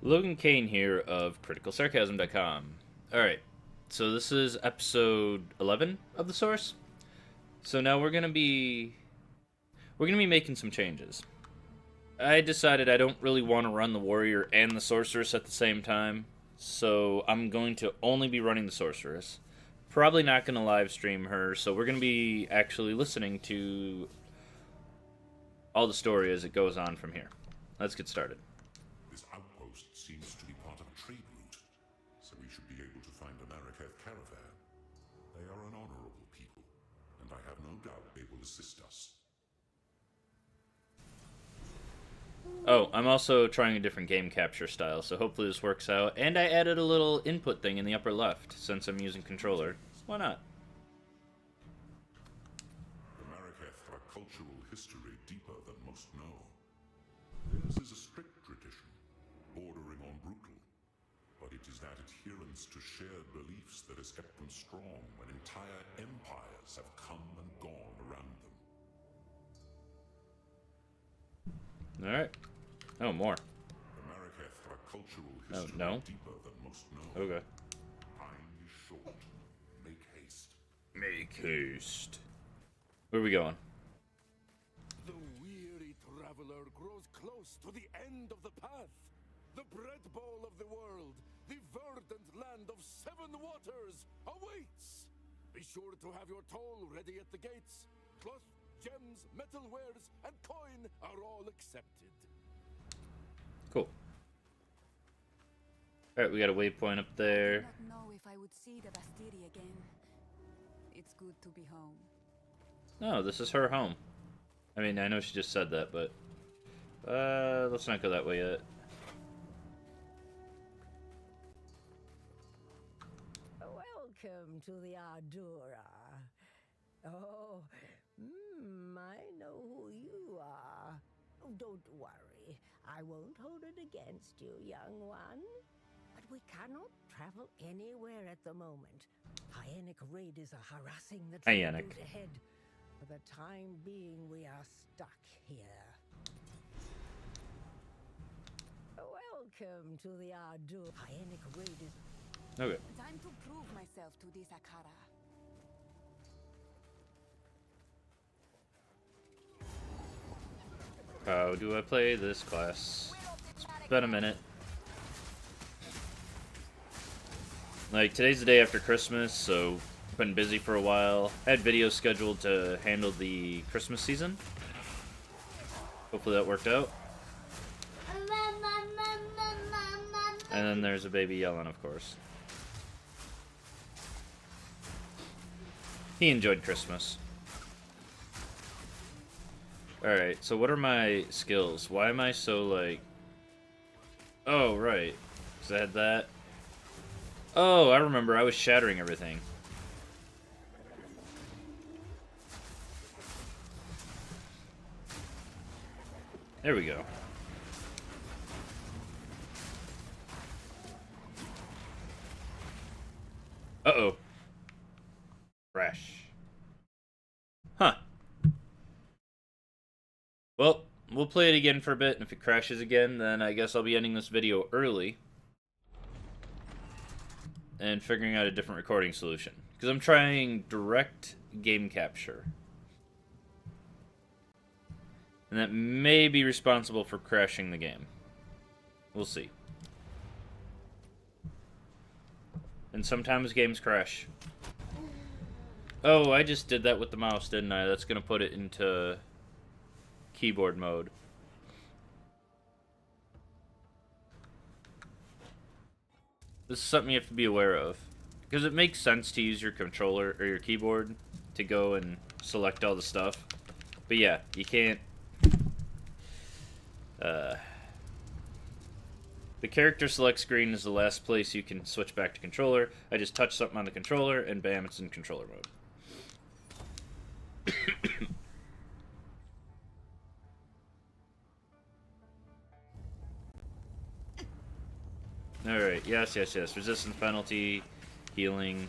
Logan Kane here of CriticalSarcasm.com. Alright, so this is episode 11 of the Source. So now we're gonna be making some changes. I decided I don't really want to run the Warrior and the Sorceress at the same time, so I'm going to only be running the Sorceress. Probably not going to live stream her, so we're going to be actually listening to all the story as it goes on from here. Let's get started. This outpost seems to be part of a trade route, so we should be able to find a Marraketh caravan. They are an honorable people, and I have no doubt they will assist us. Oh, I'm also trying a different game capture style, so hopefully this works out. And I added a little input thing in the upper left, since I'm using controller. Why not? The Marraketh have a cultural history deeper than most know. Theirs is a strict tradition, bordering on brutal, but it is that adherence to shared beliefs that has kept them strong when entire empires have come and gone around them. Alright. Oh, more. The Marraketh have a cultural history no. deeper than most know. Okay. Time is short. Make haste. Make haste. Where are we going? The weary traveler grows close to the end of the path. The bread bowl of the world, the verdant land of 7 waters, awaits. Be sure to have your toll ready at the gates. Cloth, gems, metal wares, and coin are all accepted. Cool. Alright, we got a waypoint up there. I do not know if I would see the Bastille again. It's good to be home. No, this is her home. I mean, I know she just said that, but... let's not go that way yet. Welcome to the Ardura. Oh, I know who you are. Oh, don't worry. I won't hold it against you, young one. But we cannot travel anywhere at the moment. Hyenic raiders are harassing the Hyenic. route ahead. For the time being, we are stuck here. Welcome to the Ardura. Hyenic raiders. Okay. Time to prove myself to this Akara. How do I play this class? It's been a minute. Like, today's the day after Christmas, so I've been busy for a while. I had videos scheduled to handle the Christmas season. Hopefully that worked out. And then there's a baby yelling, of course. He enjoyed Christmas. Alright, so what are my skills? Why am I so, like... Oh, right. Because I had that. Oh, I remember. I was shattering everything. There we go. Uh-oh. Crash. Huh. Well, we'll play it again for a bit, and if it crashes again, then I guess I'll be ending this video early. And figuring out a different recording solution. Because I'm trying direct game capture. And that may be responsible for crashing the game. We'll see. And sometimes games crash. Oh, I just did that with the mouse, didn't I? That's going to put it into keyboard mode. This is something you have to be aware of. Because it makes sense to use your controller or your keyboard to go and select all the stuff. But yeah, you can't... The character select screen is the last place you can switch back to controller. I just touch something on the controller and bam, it's in controller mode. Alright, yes. Resistance penalty, healing.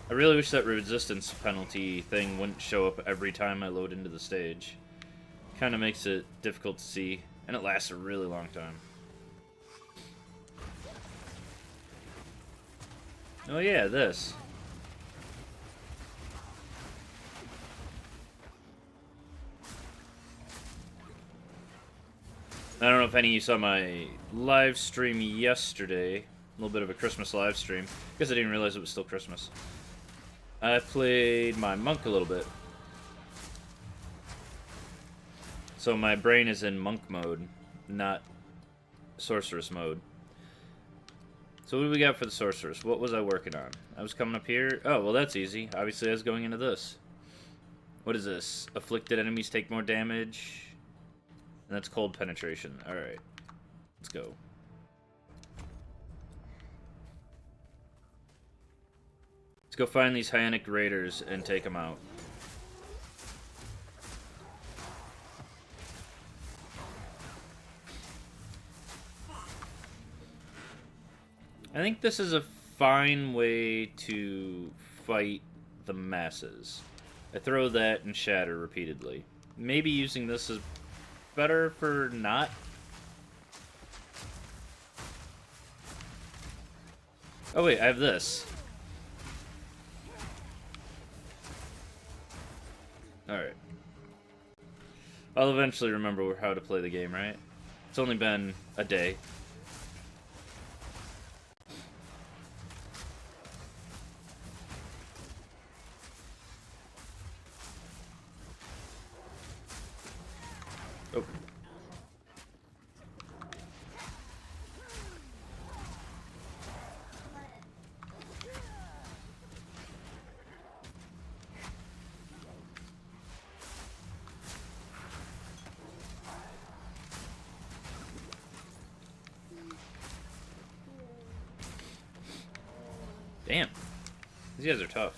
I really wish that resistance penalty thing wouldn't show up every time I load into the stage. Kind of makes it difficult to see, and it lasts a really long time. Oh yeah, this. I don't know if any of you saw my live stream yesterday. A little bit of a Christmas live stream. Guess I didn't realize it was still Christmas. I played my monk a little bit. So my brain is in monk mode, not sorceress mode. So what do we got for the sorceress? What was I working on? I was coming up here. Oh, well that's easy. Obviously I was going into this. What is this? Afflicted enemies take more damage. And that's cold penetration. Alright. Let's go. Let's go find these Hyenic raiders and take them out. I think this is a fine way to fight the masses. I throw that and shatter repeatedly. Maybe using this is better for not. Oh wait, I have this. Alright. I'll eventually remember how to play the game, right? It's only been a day. Oh. Damn. These guys are tough.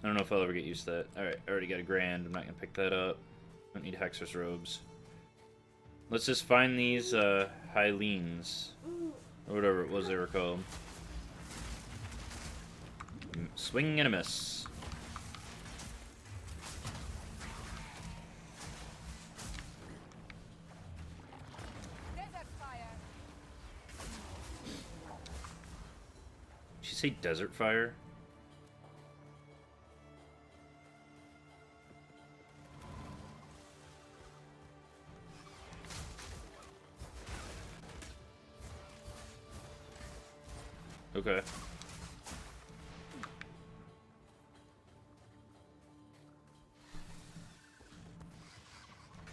I don't know if I'll ever get used to that. Alright, I already got a grand. I'm not going to pick that up. Don't need Hexer's robes. Let's just find these Hylenes. Or whatever it was they were called. Swing and a miss. Desert fire. Did she say desert fire? Okay.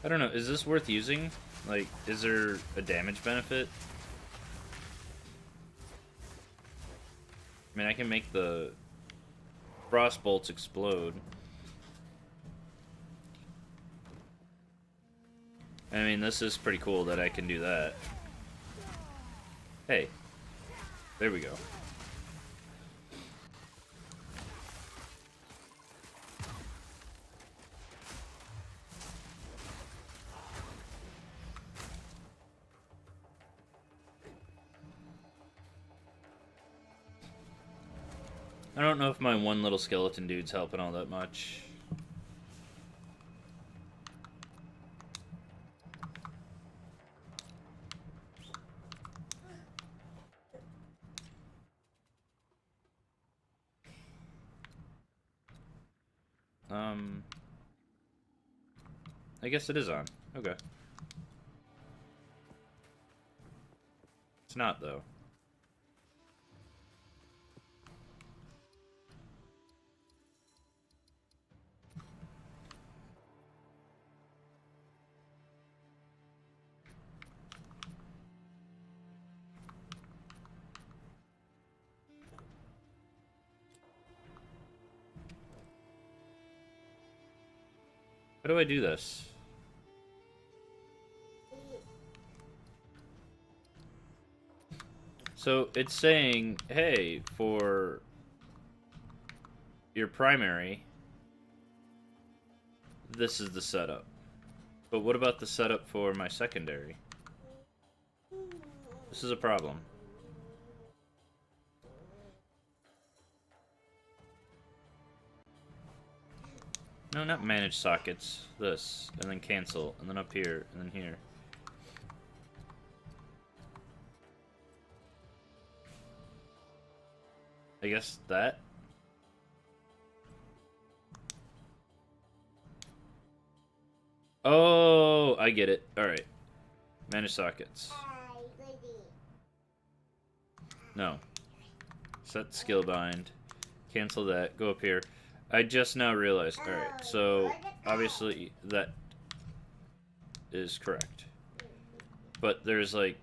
I don't know, is this worth using? Like, is there a damage benefit? I mean, I can make the frost bolts explode. I mean, this is pretty cool that I can do that. Hey. There we go. I don't know if my one little skeleton dude's helping all that much. I guess it is on. Okay. It's not, though. How do I do this? So it's saying, hey, for your primary, this is the setup. But what about the setup for my secondary? This is a problem. No, not manage sockets. This, and then cancel, and then up here, and then here. I guess that? Oh, I get it. Alright. Manage sockets. No. Set skill bind. Cancel that. Go up here. I just now realized. Alright, so obviously that is correct. But there's like...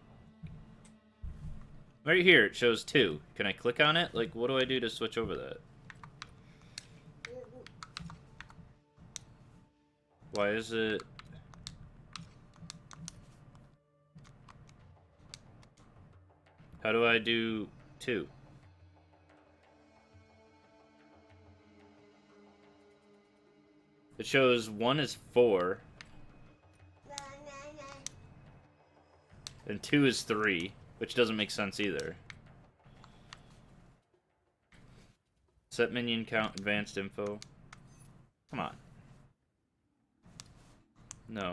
Right here, it shows 2. Can I click on it? Like, what do I do to switch over that? Why is it... How do I do 2? It shows 1 is 4. And 2 is 3. Which doesn't make sense either. Set minion count, advanced info. Come on. No.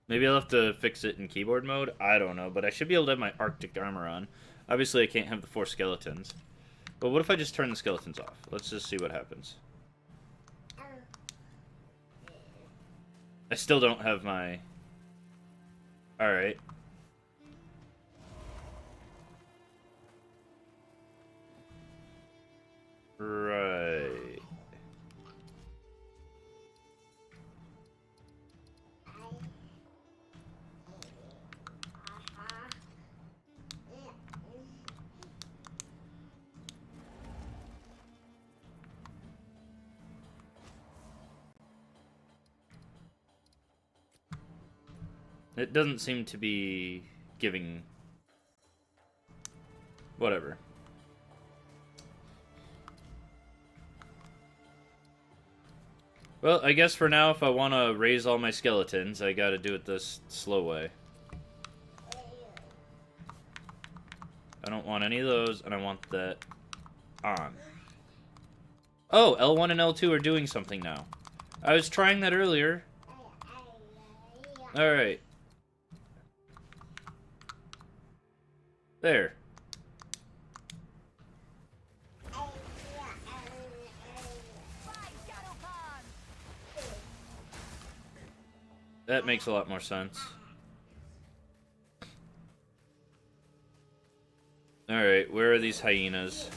Maybe I'll have to fix it in keyboard mode? I don't know, but I should be able to have my Arctic armor on. Obviously, I can't have the 4 skeletons. But what if I just turn the skeletons off? Let's just see what happens. I still don't have my... Alright. Right. It doesn't seem to be giving... Whatever. Well, I guess for now, if I want to raise all my skeletons, I gotta do it this slow way. I don't want any of those, and I want that on. Oh, L1 and L2 are doing something now. I was trying that earlier. Alright. There. That makes a lot more sense. Alright, where are these hyenas?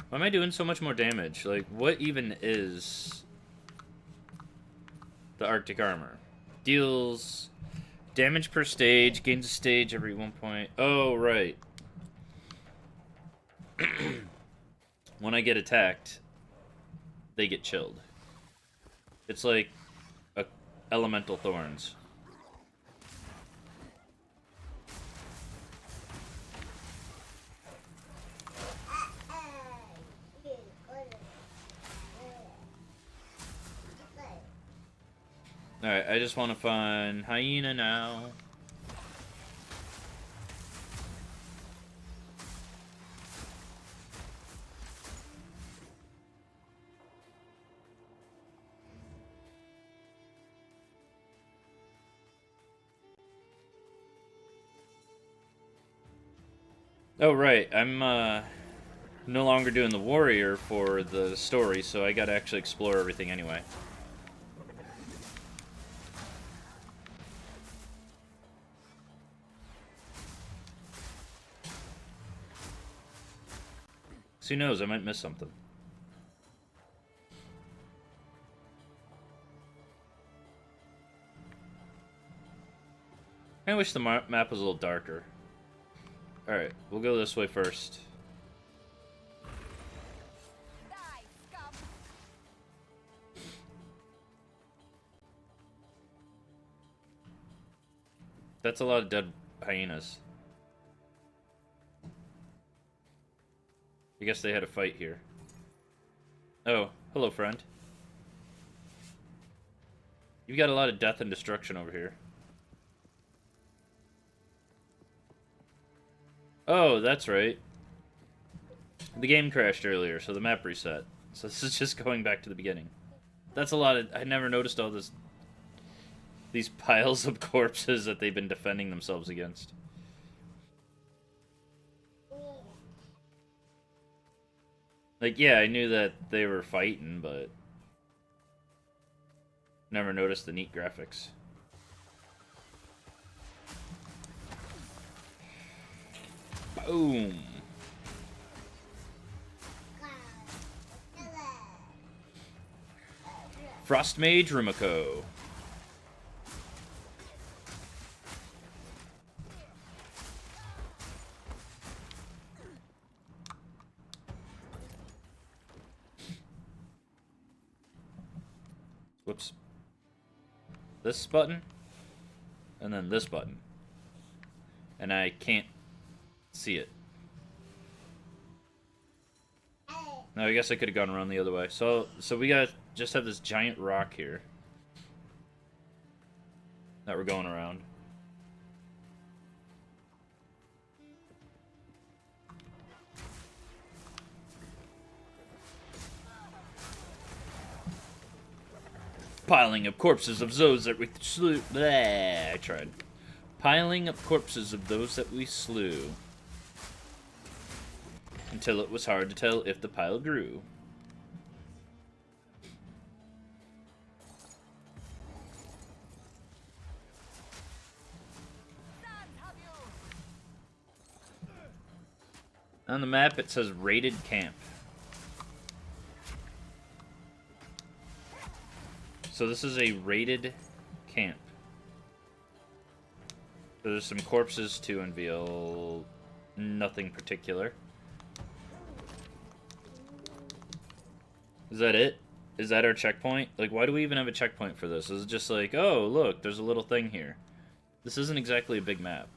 Why am I doing so much more damage? Like, what even is the Arctic armor? Deals damage per stage, gains a stage every 1 point. Oh, right. When I get attacked, they get chilled. It's like elemental thorns. Alright, I just want to find hyena now. Oh, right. I'm no longer doing the warrior for the story, so I gotta actually explore everything anyway. So who knows, I might miss something. I wish the map was a little darker. Alright, we'll go this way first. That's a lot of dead hyenas. I guess they had a fight here. Oh, hello, friend. You've got a lot of death and destruction over here. Oh, that's right. The game crashed earlier, so the map reset. So this is just going back to the beginning. That's a lot of... I never noticed all this... These piles of corpses that they've been defending themselves against. Like, yeah, I knew that they were fighting, but... Never noticed the neat graphics. Boom! Frost Mage Rumiko. Whoops. This button, and then this button. And I can't see it. No, I guess I could have gone around the other way. So we gotta just have this giant rock here that we're going around. Piling up corpses of those that we slew. Blah, I tried. Piling up corpses of those that we slew. Until it was hard to tell if the pile grew. On the map it says raided camp. So this is a raided camp. There's some corpses to unveil. Nothing particular. Is that it? Is that our checkpoint? Like, why do we even have a checkpoint for this? Is it just like, oh, look, there's a little thing here. This isn't exactly a big map.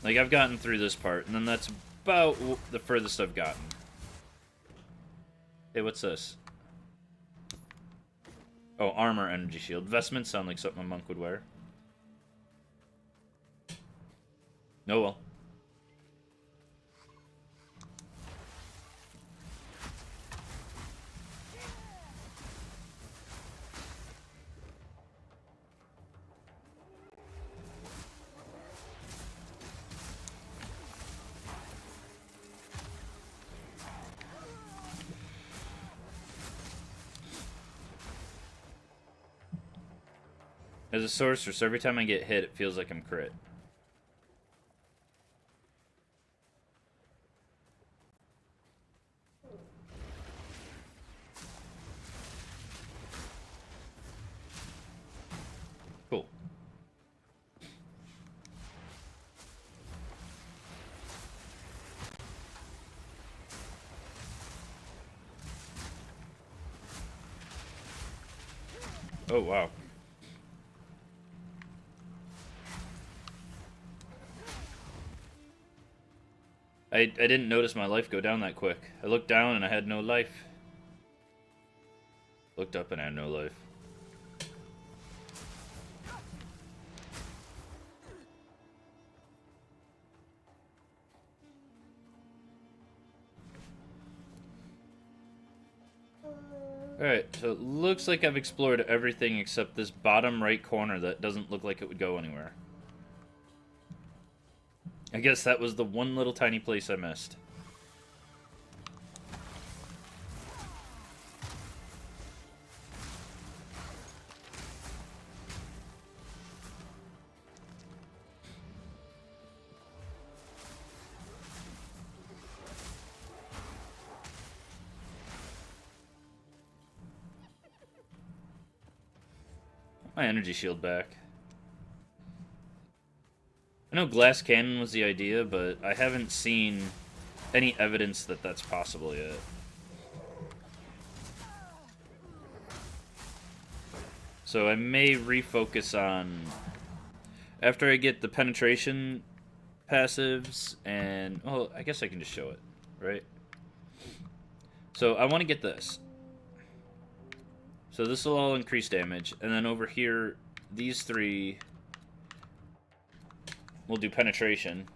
Like, I've gotten through this part, and then that's about the furthest I've gotten. Hey, what's this? Oh, armor, energy shield. Vestments sound like something a monk would wear. Oh well. As a sorceress, every time I get hit, it feels like I'm crit. Cool. Oh, wow. I didn't notice my life go down that quick. I looked down and I had no life. Looked up and I had no life. Alright, so it looks like I've explored everything except this bottom right corner that doesn't look like it would go anywhere. I guess that was the one little tiny place I missed. My energy shield back. I know glass cannon was the idea, but I haven't seen any evidence that that's possible yet. So I may refocus on... After I get the penetration passives and... Well, I guess I can just show it, right? So I want to get this. So this will all increase damage. And then over here, these three will do penetration.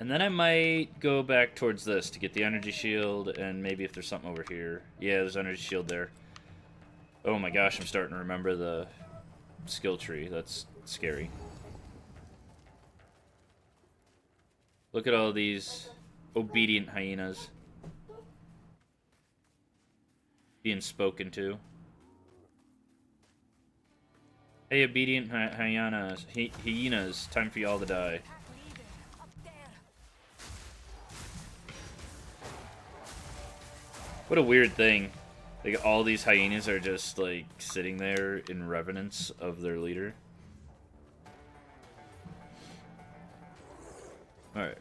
And then I might go back towards this to get the energy shield, and maybe if there's something over here. Yeah, there's energy shield there. Oh my gosh, I'm starting to remember the skill tree. That's scary. Look at all these obedient hyenas being spoken to. Hey, obedient hyenas, hyenas, time for y'all to die. What a weird thing. Like, all these hyenas are just, like, sitting there in reverence of their leader. Alright.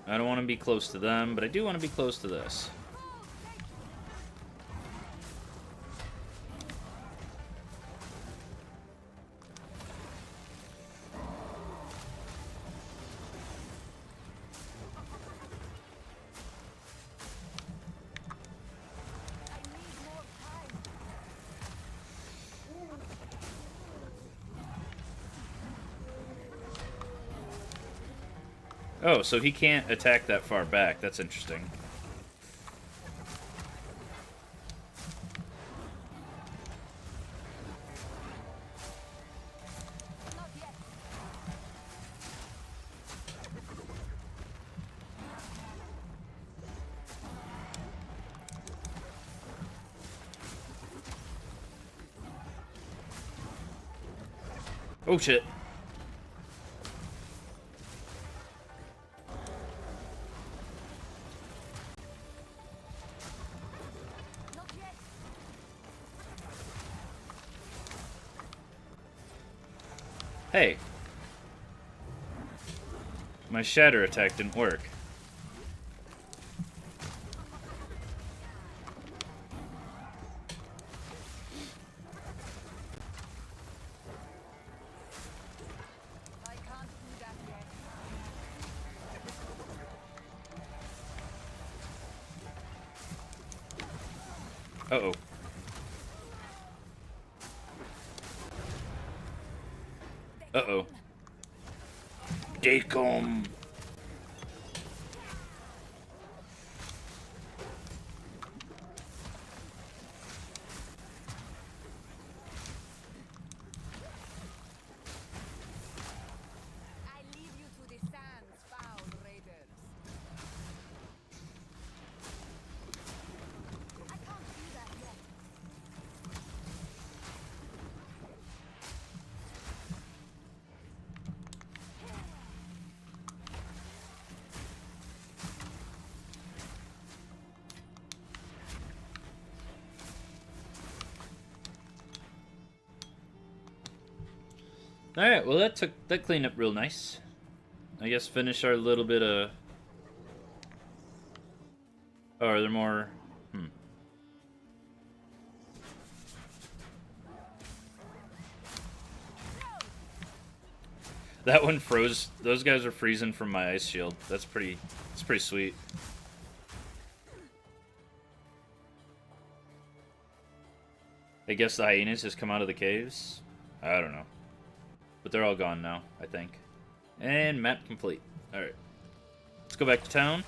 I don't want to be close to them, but I do want to be close to this. Oh, so he can't attack that far back. That's interesting. Oh shit. Hey. My shatter attack didn't work. I can't do that yet. Uh-oh. Uh-oh. Dacom. I leave you to the sands, foul raiders. I can't do that yet. Alright, well that cleaned up real nice. I guess finish our little bit of... Oh, are there more? That one froze. Those guys are freezing from my ice shield. That's pretty sweet. I guess the hyenas just come out of the caves? I don't know. But they're all gone now, I think. And map complete. Alright. Let's go back to town.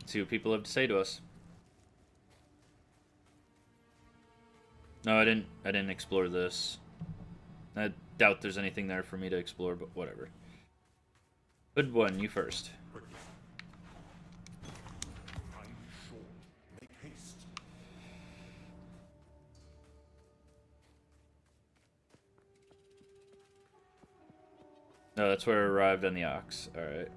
See what people have to say to us. No, I didn't explore this. I doubt there's anything there for me to explore, but whatever. Good one, you first. Time is short. Make haste. No, that's where I arrived on the ox. Alright.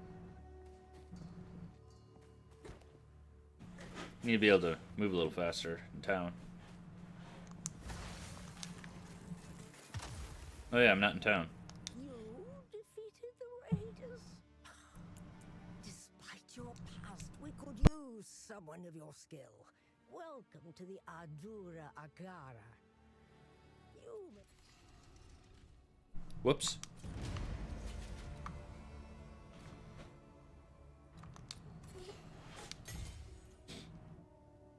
Need to be able to move a little faster in town. Oh yeah, I'm not in town. You defeated the raiders? Despite your past, we could use someone of your skill. Welcome to the Ardura Agara. You...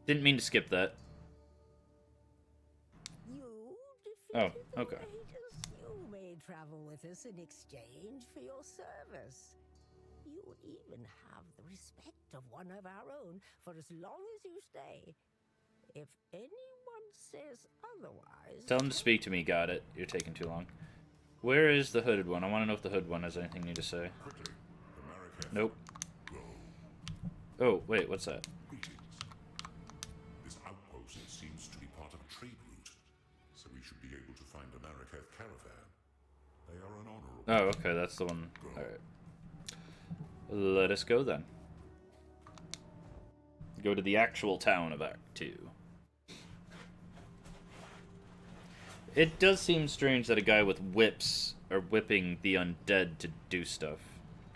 Didn't mean to skip that. You Oh, defeated the okay. raiders. You may travel with us in exchange for your service. You will even have the respect of one of our own for as long as you stay. If anyone says otherwise... Tell him to speak to me. Got it. You're taking too long. Where is the hooded one? I want to know if the hooded one has anything new to say. Quickly, the Marrakech. Nope. Go. Oh, wait, what's that? Greetings. This outpost seems to be part of a trade route, so we should be able to find a Marrakech caravan. They are an honorable. Oh, okay, that's the one. Alright. Let us go then. Go to the actual town of Act 2. It does seem strange that a guy with whips are whipping the undead to do stuff,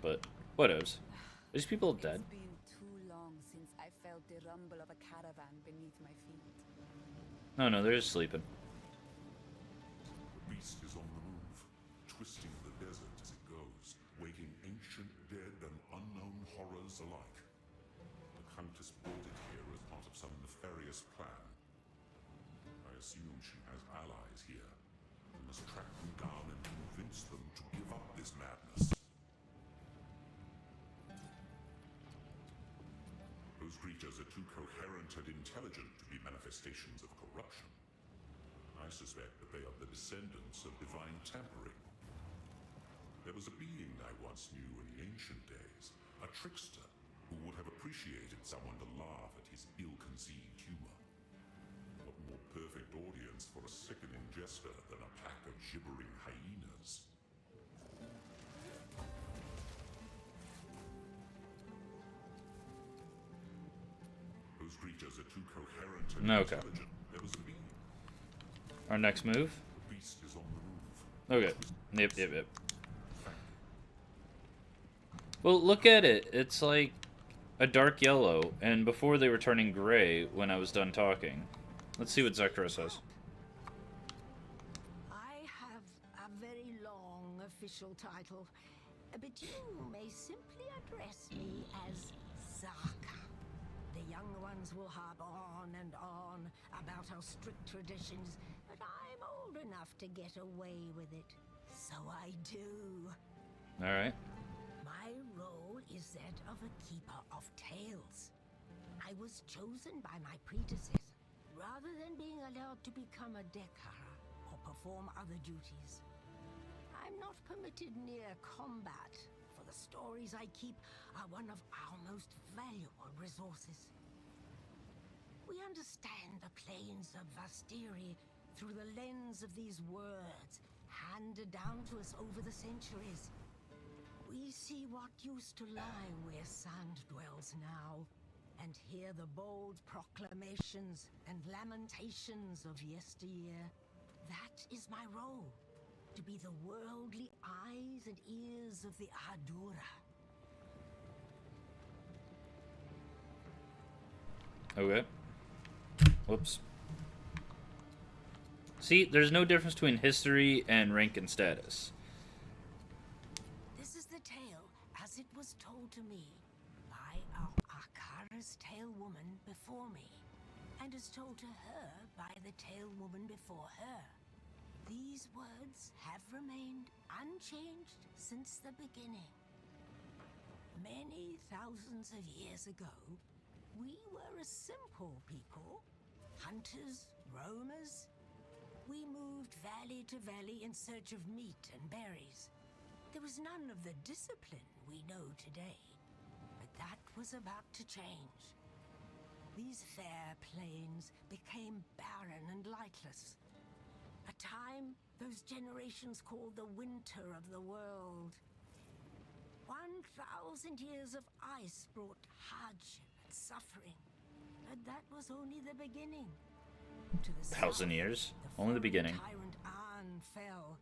but whatevs. Are these people dead? It's been too long since I felt the rumble of a caravan beneath my feet. No, no, they're just sleeping. The beast is on the move, twisting the desert as it goes, waking ancient dead and unknown horrors alike. The Countess brought it here as part of some nefarious plan. I assume she has allies here. We must track them down and convince them to give up this madness. Those creatures are too coherent and intelligent to be manifestations of corruption. I suspect that they are the descendants of divine tampering. There was a being I once knew in the ancient days, a trickster, who would have appreciated someone to laugh at his ill-conceived humor. What more perfect audience for a sickening jester than a pack of gibbering hyenas? Those creatures are too coherent and Okay. intelligent. There was a being. Our next move? The beast is on the move. Okay. Yep. Well, look at it. It's like a dark yellow, and before they were turning gray when I was done talking. Let's see what Zekra says. I have a very long official title, but you may simply address me as Zaka. The young ones will harp on and on about our strict traditions, but I'm old enough to get away with it. So I do. Alright. My role is that of a keeper of tales. I was chosen by my predecessor, rather than being allowed to become a Dekara or perform other duties. I'm not permitted near combat, for the stories I keep are one of our most valuable resources. We understand the plains of Vastiri through the lens of these words, handed down to us over the centuries. We see what used to lie where sand dwells now, and hear the bold proclamations and lamentations of yesteryear. That is my role, to be the worldly eyes and ears of the Ardura. Okay. Whoops. See, there's no difference between history and rank and status. This is the tale as it was told to me by our Akara's tale woman before me, and is told to her by the tale woman before her. These words have remained unchanged since the beginning. Many thousands of years ago, we were a simple people, hunters, roamers. We moved valley to valley in search of meat and berries. There was none of the discipline we know today, but that was about to change. These fair plains became barren and lightless. A time those generations called the winter of the world. 1,000 years of ice brought hardship and suffering, but that was only the beginning. To the 1,000 south, years? Only the foreign beginning. Tyrant An fell,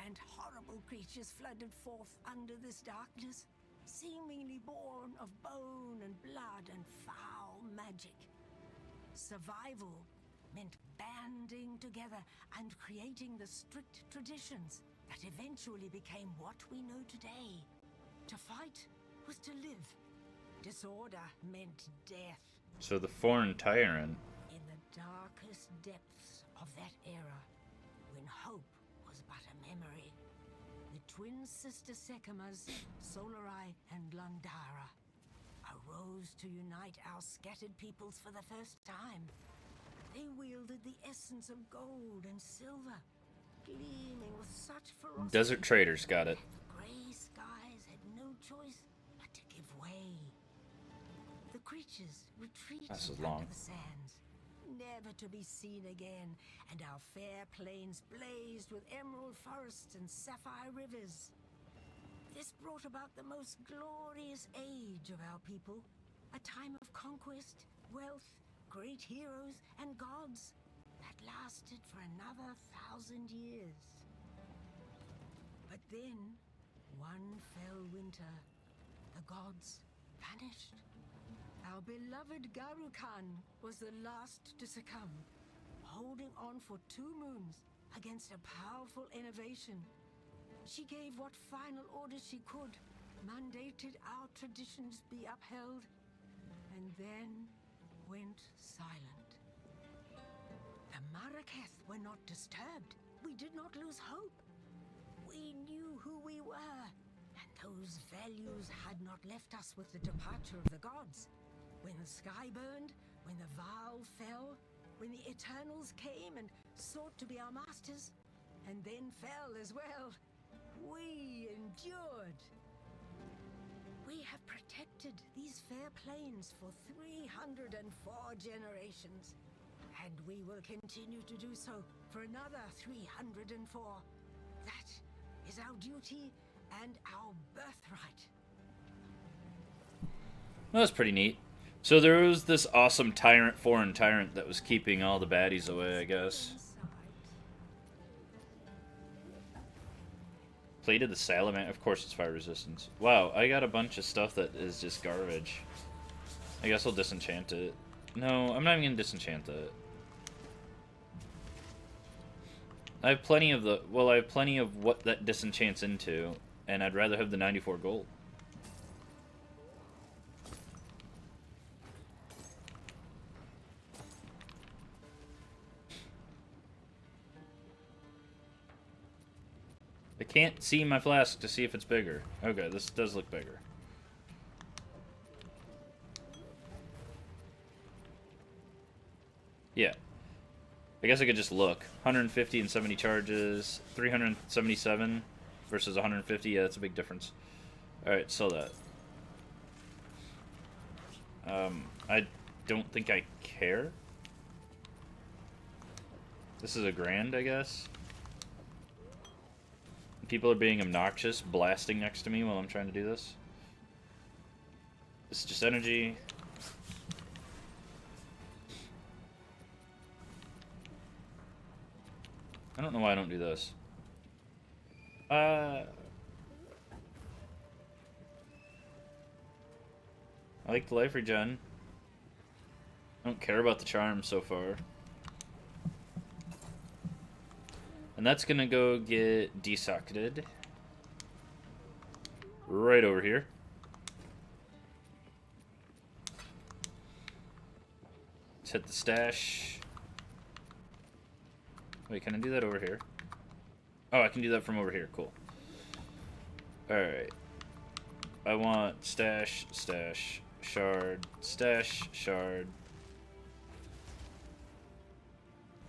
and horrible creatures flooded forth under this darkness, seemingly born of bone and blood and foul magic. Survival meant banding together and creating the strict traditions that eventually became what we know today. To fight was to live. Disorder meant death. So the foreign tyrant. In the darkest depths of that era, when hope was but a memory, the twin sister Sekimas, Solarai and Landara, arose to unite our scattered peoples for the first time. They wielded the essence of gold and silver, gleaming with such ferocity. Desert traders got it. The grey skies had no choice but to give way. The creatures retreated under the sands, never to be seen again, and our fair plains blazed with emerald forests and sapphire rivers. This brought about the most glorious age of our people, a time of conquest, wealth, great heroes, and gods that lasted for another 1,000 years. But then, one fell winter, the gods vanished. Our beloved Garukan was the last to succumb, holding on for 2 moons against a powerful innovation. She gave what final orders she could, mandated our traditions be upheld, and then went silent. The Maraketh were not disturbed. We did not lose hope. We knew who we were, and those values had not left us with the departure of the gods. When the sky burned, when the vow fell, when the Eternals came and sought to be our masters, and then fell as well, we endured. We have protected these fair plains for 304 generations, and we will continue to do so for another 304. That is our duty and our birthright. Well, that's pretty neat. So there was this awesome tyrant, foreign tyrant, that was keeping all the baddies away, I guess. Plate of the Salamand. Of course it's fire resistance. Wow, I got a bunch of stuff that is just garbage. I guess I'll disenchant it. No, I'm not even going to disenchant it. I have plenty of the... Well, I have plenty of what that disenchants into, and I'd rather have the 94 gold. I can't see my flask to see if it's bigger. Okay, this does look bigger. Yeah. I guess I could just look. 150 and 70 charges. 377 versus 150. Yeah, that's a big difference. Alright, sell that. I don't think I care. This is $1,000, I guess. People are being obnoxious, blasting next to me while I'm trying to do this. This is just energy. I don't know why I don't do this. I like the life regen. I don't care about the charm so far. And that's gonna go get desocketed. Right over here. Let's hit the stash. Wait, can I do that over here? Oh, I can do that from over here. Cool. Alright. I want stash, stash, shard, stash, shard,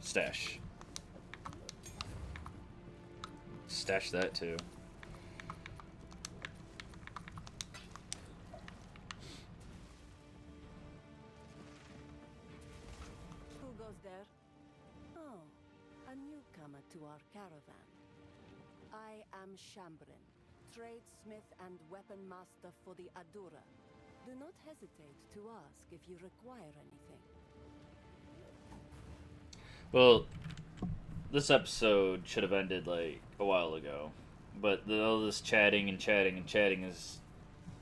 stash. Stash that too. Who goes there? Oh, a newcomer to our caravan. I am Shambrin, tradesmith and weapon master for the Adura. Do not hesitate to ask if you require anything. Well, this episode should have ended like a while ago, but all this chatting and chatting and chatting is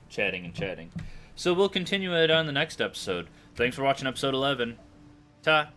chatting and chatting. So we'll continue it on the next episode. Thanks for watching episode 11. Ta!